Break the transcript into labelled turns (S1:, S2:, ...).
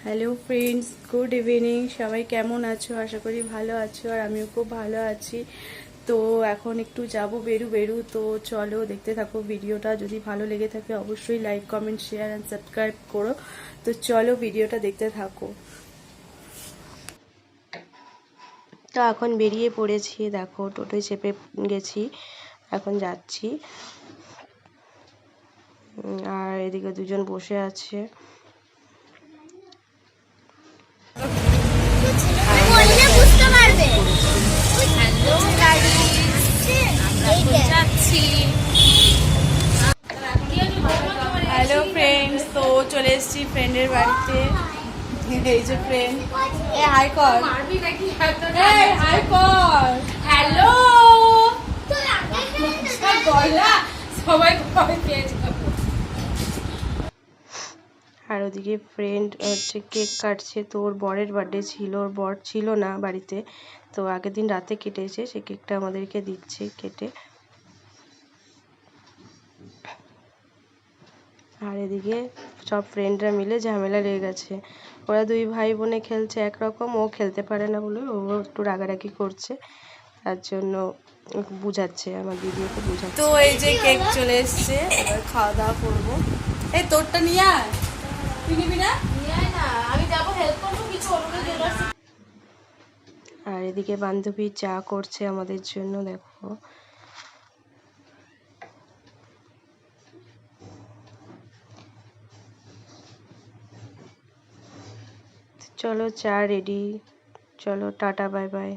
S1: Hello friends, good evening. সবাই কেমন আছো? আশা করি ভালো আছো, আর আমিও খুব ভালো আছি। তো এখন একটু যাব বেরু, তো চলো দেখতে থাকো ভিডিওটা। যদি ভালো লেগে থাকে অবশ্যই like, comment, share and subscribe করো। তো চলো ভিডিওটা দেখতে থাকো। তো এখন বেরিয়ে পড়েছি, দেখো টোটোয় চেপে গেছি, এখন যাচ্ছি। আর এদিকে দুজন বসে আছে। হ্যালো ফ্রেন্ডস, তো চলে এসেছি ফ্রেন্ডের বাড়িতে। এই যে ফ্রেন্ড, হাই কর, হাই কর, হ্যালো। সবাই আর ওদিকে ফ্রেন্ড হচ্ছে কেক কাটছে। তো ওর বরের বার্থডে ছিল, ওর বর ছিল না বাড়িতে, তো আগের দিন রাতে কেটেছে। সে কেকটা আমাদেরকে দিচ্ছে কেটে। আর এদিকে সব ফ্রেন্ডরা মিলে ঝামেলা লেগে গেছে। ওরা দুই ভাই বোনে খেলছে একরকম, ও খেলতে পারে না বলে ও একটু রাগারাগি করছে, তার জন্য বুঝাচ্ছে, আমার দিদি ওকে বুঝাচ্ছে। তো এই যে কেক চলে এসছে, এবার খাওয়া দাওয়া করবো। এই তোরটা নিয়ে আয়, তুই নিবি না? আমি যাবো, হেল্প করবো কিছু। আর এদিকে বান্ধবী চা করছে আমাদের জন্য, দেখো। চলো চা রেডি, চলো টাটা, বাই বাই।